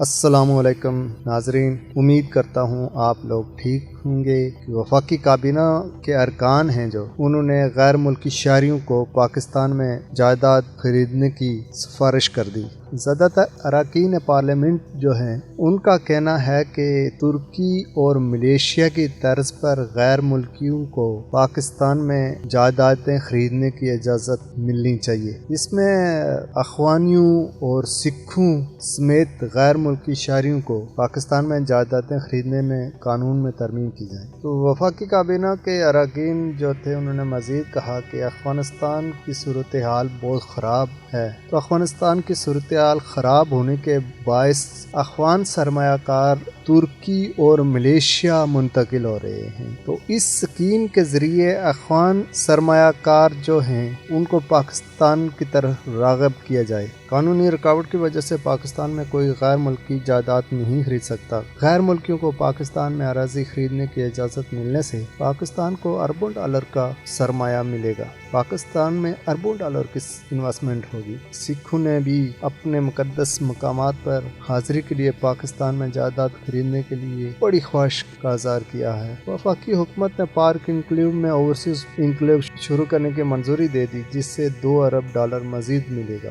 السلام علیکم ناظرین، امید کرتا ہوں آپ لوگ ٹھیک ہوں گے۔ وفاقی کابینہ کے ارکان ہیں جو انہوں نے غیر ملکی شہریوں کو پاکستان میں جائیداد خریدنے کی سفارش کر دی۔ زیادہ تر اراکین پارلیمنٹ جو ہیں ان کا کہنا ہے کہ ترکی اور ملیشیا کی طرز پر غیر ملکیوں کو پاکستان میں جائیدادیں خریدنے کی اجازت ملنی چاہیے، جس میں اخوانیوں اور سکھوں سمیت غیر ملکی شہریوں کو پاکستان میں جائیدادیں خریدنے میں قانون میں ترمیم کی جائے۔ تو وفاقی کابینہ کے اراکین جو تھے انہوں نے مزید کہا کہ افغانستان کی صورتحال بہت خراب ہے، تو افغانستان کی صورتحال خراب ہونے کے باعث افغان سرمایہ کار ترکی اور ملیشیا منتقل ہو رہے ہیں، تو اس اسکیم کے ذریعے افغان سرمایہ کار جو ہیں ان کو پاکستان کی طرف راغب کیا جائے۔ قانونی رکاوٹ کی وجہ سے پاکستان میں کوئی غیر ملکی جائیداد نہیں خرید سکتا۔ غیر ملکیوں کو پاکستان میں اراضی خریدنے کی اجازت ملنے سے پاکستان کو اربوں ڈالر کا سرمایہ ملے گا، پاکستان میں اربوں ڈالر کی انویسٹمنٹ ہوگی۔ سکھوں نے بھی اپنے مقدس مقامات پر حاضری کے لیے پاکستان میں جائیداد خریدنے کے لیے بڑی خواہش کا اظہار کیا ہے۔ وفاقی حکومت نے پارک انکلیو میں اوورسیز انکلیو شروع کرنے کی منظوری دے دی، جس سے $2 ارب مزید ملے گا۔